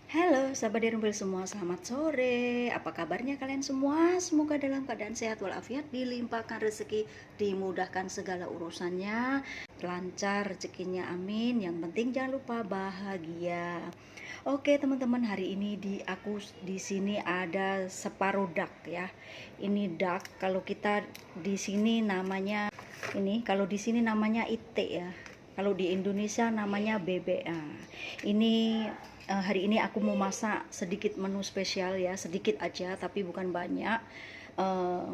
Halo sahabat Derumbel semua, selamat sore. Apa kabarnya kalian semua? Semoga dalam keadaan sehat walafiat, dilimpahkan rezeki, dimudahkan segala urusannya, lancar rezekinya, amin. Yang penting jangan lupa bahagia. Oke teman-teman, hari ini di sini ada separuh duck ya. Ini duck, kalau kita di sini namanya kalau di sini namanya ite ya. Kalau di Indonesia namanya bebek. Nah, ini hari ini aku mau masak sedikit menu spesial ya, sedikit aja tapi bukan banyak, eh,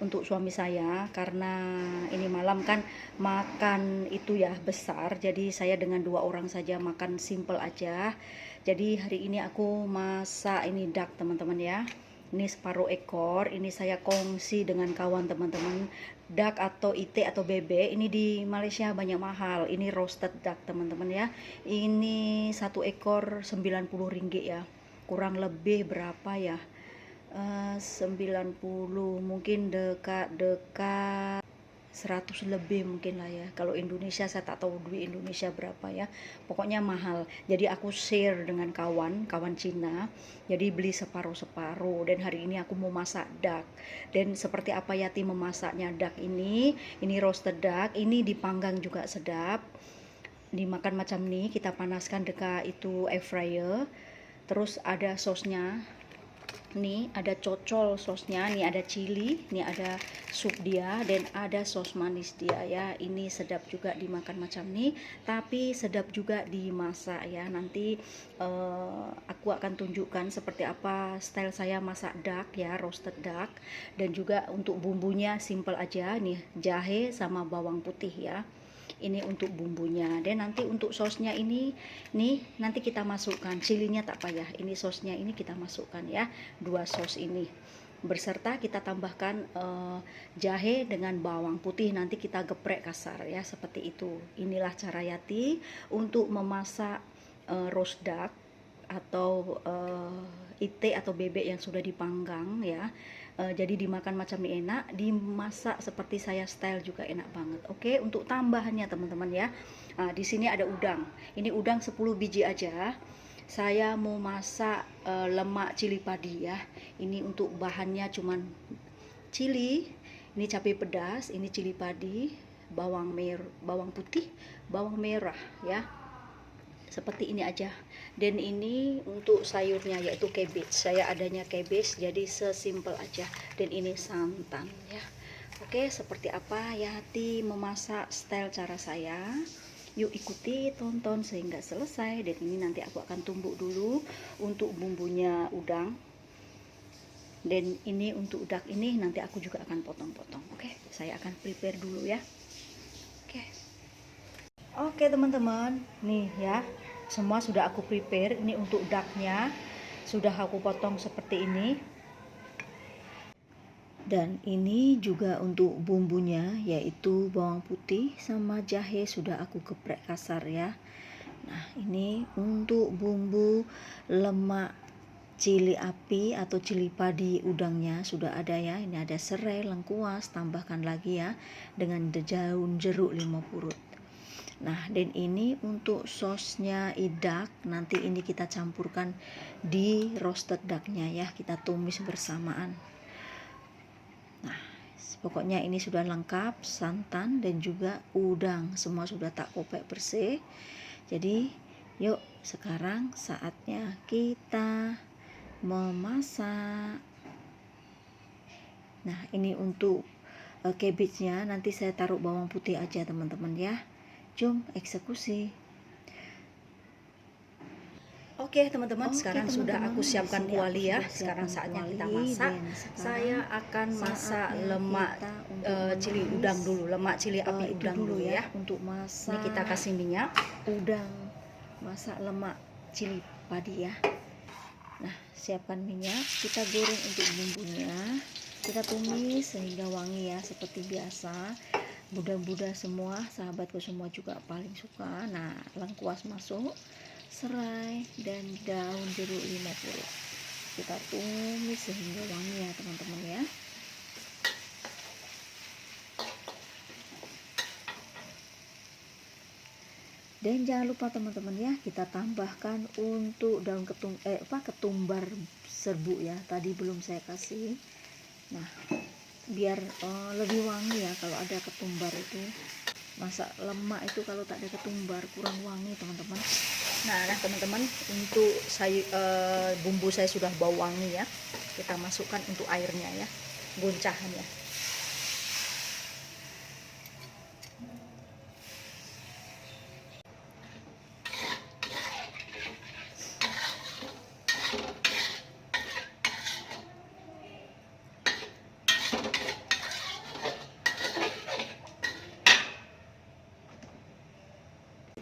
untuk suami saya karena ini malam kan makan itu ya besar, jadi saya dengan 2 orang saja makan simple aja. Jadi hari ini aku masak ini duck teman-teman ya. Ini separuh ekor, ini saya kongsi dengan kawan teman-teman. Duck atau ite atau bebek ini di Malaysia banyak mahal. Ini roasted duck teman-teman ya. Ini satu ekor 90 ringgit ya. Kurang lebih berapa ya? 90 mungkin dekat-dekat 100 lebih mungkin lah ya. Kalau Indonesia saya tak tahu duit Indonesia berapa ya. Pokoknya mahal. Jadi aku share dengan kawan Cina. Jadi beli separuh-separuh dan hari ini aku mau masak duck. Dan seperti apa Yati memasaknya duck ini roasted duck, ini dipanggang juga sedap. Dimakan macam ini, kita panaskan dekat itu air fryer. Terus ada sosnya, nih ada cocol sosnya, nih ada chili, nih ada sup dia, dan ada sos manis dia ya. Ini sedap juga dimakan macam nih, tapi sedap juga dimasak ya. Nanti aku akan tunjukkan seperti apa style saya masak duck ya, roasted duck. Dan juga untuk bumbunya simple aja nih, jahe sama bawang putih ya. Ini untuk bumbunya, dan nanti untuk sosnya ini nih nanti kita masukkan chilinya, tak payah, ini sosnya ini kita masukkan ya, 2 sos ini berserta kita tambahkan jahe dengan bawang putih, nanti kita geprek kasar ya, seperti itu. Inilah cara Yati untuk memasak roast duck atau ite atau bebek yang sudah dipanggang ya. Jadi dimakan macam ini enak, dimasak seperti saya style juga enak banget. Oke, untuk tambahannya teman-teman ya. Nah, di sini ada udang. Ini udang 10 biji aja. Saya mau masak lemak cili padi ya. Ini untuk bahannya cuman cili, ini cabai pedas, ini cili padi, bawang putih, bawang merah ya, seperti ini aja. Dan ini untuk sayurnya yaitu cabbage, saya adanya cabbage jadi sesimpel aja. Dan ini santan ya. Oke, seperti apa ya Hati memasak style cara saya, yuk ikuti tonton sehingga selesai. Dan ini nanti aku akan tumbuk dulu untuk bumbunya udang, dan ini untuk udak ini nanti aku juga akan potong-potong. Oke, saya akan prepare dulu ya. Oke. Oke teman-teman, nih ya, semua sudah aku prepare. Ini untuk ducknya sudah aku potong seperti ini. Dan ini juga untuk bumbunya, yaitu bawang putih sama jahe sudah aku geprek kasar ya. Nah, ini untuk bumbu lemak cili api atau cili padi udangnya sudah ada ya. Ini ada serai, lengkuas, tambahkan lagi ya dengan daun jeruk 5 purut. Nah, dan ini untuk sosnya idak, nanti ini kita campurkan di roasted ducknya ya, kita tumis bersamaan. Nah, pokoknya ini sudah lengkap, santan dan juga udang, semua sudah tak kopek bersih. Jadi, yuk sekarang saatnya kita memasak. Nah, ini untuk cabbage-nya nanti saya taruh bawang putih aja teman-teman ya. Jom eksekusi. Oke teman-teman, sekarang sudah aku siapkan kuali ya. Sekarang saatnya kita masak. Saya akan masak lemak cili udang dulu, lemak cili api udang dulu ya. Untuk masak Ini kita kasih minyak. udang, masak lemak cili padi ya. Nah, siapkan minyak, kita goreng untuk bumbunya. Kita tumis sehingga wangi ya, seperti biasa. Buda-buda semua, sahabatku semua juga paling suka. Nah, lengkuas masuk, serai dan daun jeruk 5 purut. Kita tumis sehingga wangi ya teman-teman ya. Dan jangan lupa teman-teman ya, kita tambahkan untuk daun ketumbar serbuk ya, tadi belum saya kasih. Nah, biar lebih wangi ya kalau ada ketumbar itu. Masak lemak itu kalau tak ada ketumbar kurang wangi teman-teman. Nah teman-teman, untuk bumbu saya sudah bau wangi ya. Kita masukkan untuk airnya ya, guncahannya.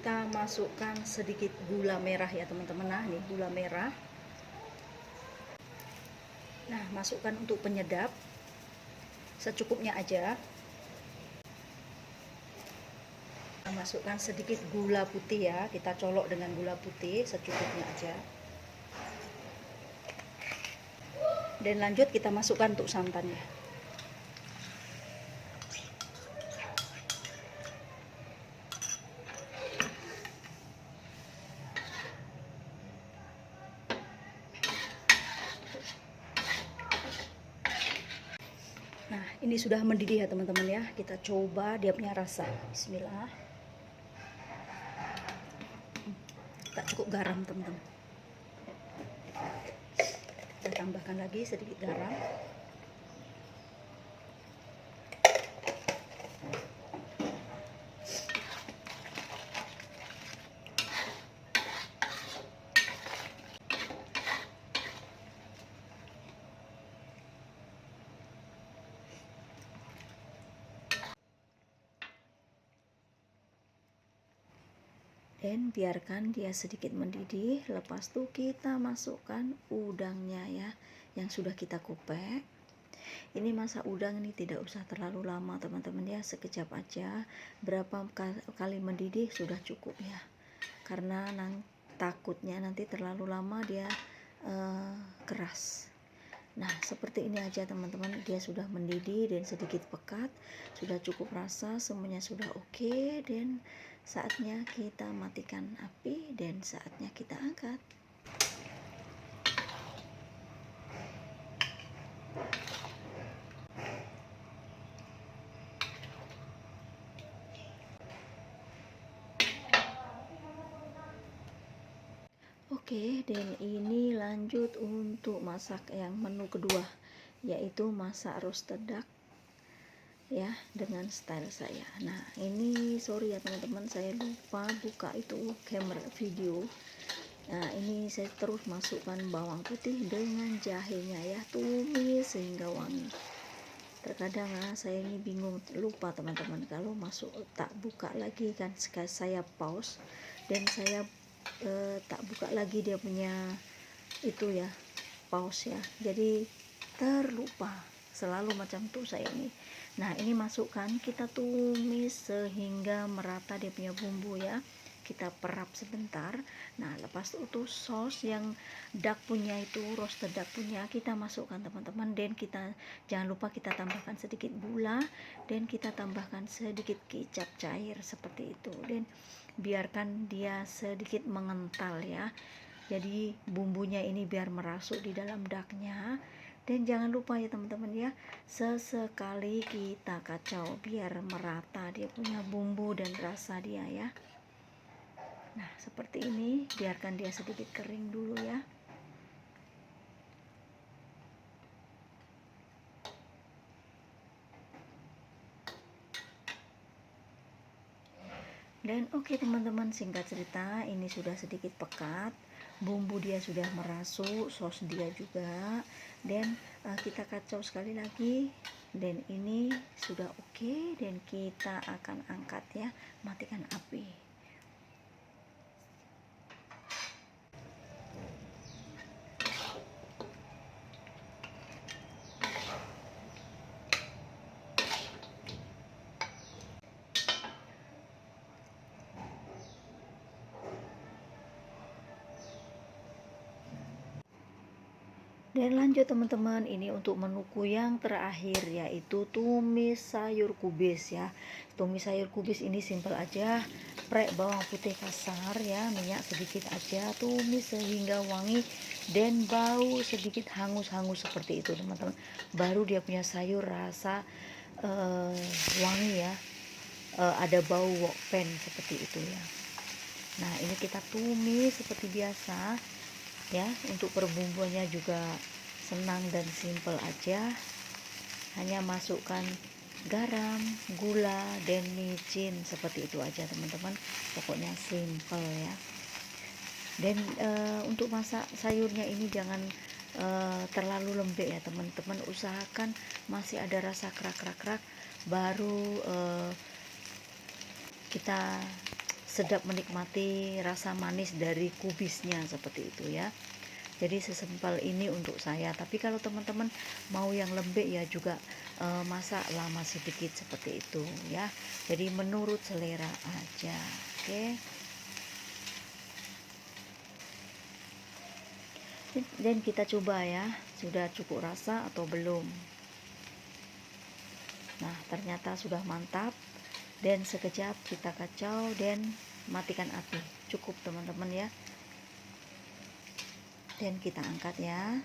Kita masukkan sedikit gula merah ya teman-teman. Nah ini gula merah. Nah masukkan untuk penyedap secukupnya aja. Nah, masukkan sedikit gula putih ya, kita colok dengan gula putih secukupnya aja. Dan lanjut kita masukkan untuk santannya. Nah, ini sudah mendidih ya teman-teman ya. Kita coba dia punya rasa. Bismillah. Tak cukup garam teman-teman. Kita tambahkan lagi sedikit garam. Dan biarkan dia sedikit mendidih. Lepas itu kita masukkan udangnya ya, yang sudah kita kupek. Ini masak udang ini tidak usah terlalu lama teman-teman ya, sekejap aja. Berapa kali mendidih sudah cukup ya, karena takutnya nanti terlalu lama dia keras. Nah seperti ini aja teman-teman, dia sudah mendidih dan sedikit pekat, sudah cukup rasa, semuanya sudah oke. Dan saatnya kita matikan api dan saatnya kita angkat. Oke, dan ini lanjut untuk masak yang menu kedua, yaitu masak roasted duck ya, dengan style saya. Nah ini sorry ya teman-teman, saya lupa buka itu kamera video. Nah ini saya terus masukkan bawang putih dengan jahenya ya, tumis sehingga wangi. Terkadang saya ini bingung, lupa teman-teman, kalau masuk tak buka lagi kan, saya pause dan saya tak buka lagi dia punya itu ya, pause ya, jadi terlupa selalu macam tuh saya ini. Nah ini masukkan, kita tumis sehingga merata dia punya bumbu ya, kita perap sebentar. Nah lepas itu sos yang duck punya itu, roasted duck punya, kita masukkan teman-teman. Dan kita jangan lupa kita tambahkan sedikit gula dan kita tambahkan sedikit kecap cair seperti itu, dan biarkan dia sedikit mengental ya, jadi bumbunya ini biar merasuk di dalam ducknya. Dan jangan lupa ya teman-teman ya, sesekali kita kacau biar merata dia punya bumbu dan rasa dia ya. Nah seperti ini, biarkan dia sedikit kering dulu ya. Dan oke teman-teman, singkat cerita ini sudah sedikit pekat, bumbu dia sudah merasuk, sos dia juga, dan kita kacau sekali lagi. Dan ini sudah oke, dan kita akan angkat ya, matikan api. Dan lanjut teman-teman, ini untuk menuku yang terakhir, yaitu tumis sayur kubis ya. Tumis sayur kubis ini simple aja, geprek bawang putih kasar ya, minyak sedikit aja, tumis sehingga wangi dan bau sedikit hangus-hangus seperti itu teman-teman, baru dia punya sayur rasa wangi ya, ada bau wok pen seperti itu ya. Nah ini kita tumis seperti biasa ya. Untuk perbumbuannya juga senang dan simple aja, hanya masukkan garam, gula, dan micin seperti itu aja teman-teman, pokoknya simple ya. Dan untuk masak sayurnya ini jangan terlalu lembek ya teman-teman, usahakan masih ada rasa kerak-kerak baru kita sedap menikmati rasa manis dari kubisnya seperti itu ya. Jadi sesimpel ini untuk saya, tapi kalau teman-teman mau yang lembek ya juga masak lama sedikit seperti itu ya. Jadi menurut selera aja. Oke. Dan kita coba ya, sudah cukup rasa atau belum. Nah ternyata sudah mantap, dan sekejap kita kacau dan matikan api, cukup teman-teman ya. Dan kita angkat ya.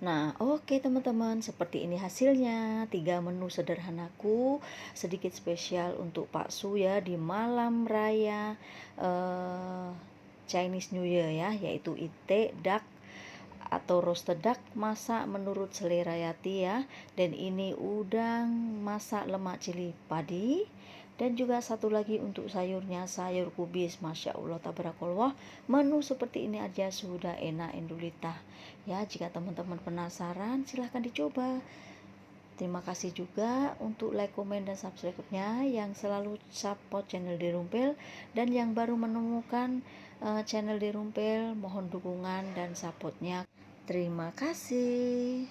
Nah oke teman-teman, seperti ini hasilnya, 3 menu sederhanaku sedikit spesial untuk Pak Su ya di malam raya Chinese New Year ya, yaitu itik, duck atau roasted duck masak menurut selera Yati ya. Dan ini udang masak lemak cili padi. Dan juga satu lagi untuk sayurnya, sayur kubis. Masya Allah tabarakallah, menu seperti ini aja sudah enak endulita ya. Jika teman-teman penasaran silahkan dicoba. Terima kasih juga untuk like, komen, dan subscribe-nya yang selalu support channel Dirumpel, dan yang baru menemukan channel Dirumpel mohon dukungan dan supportnya. Terima kasih.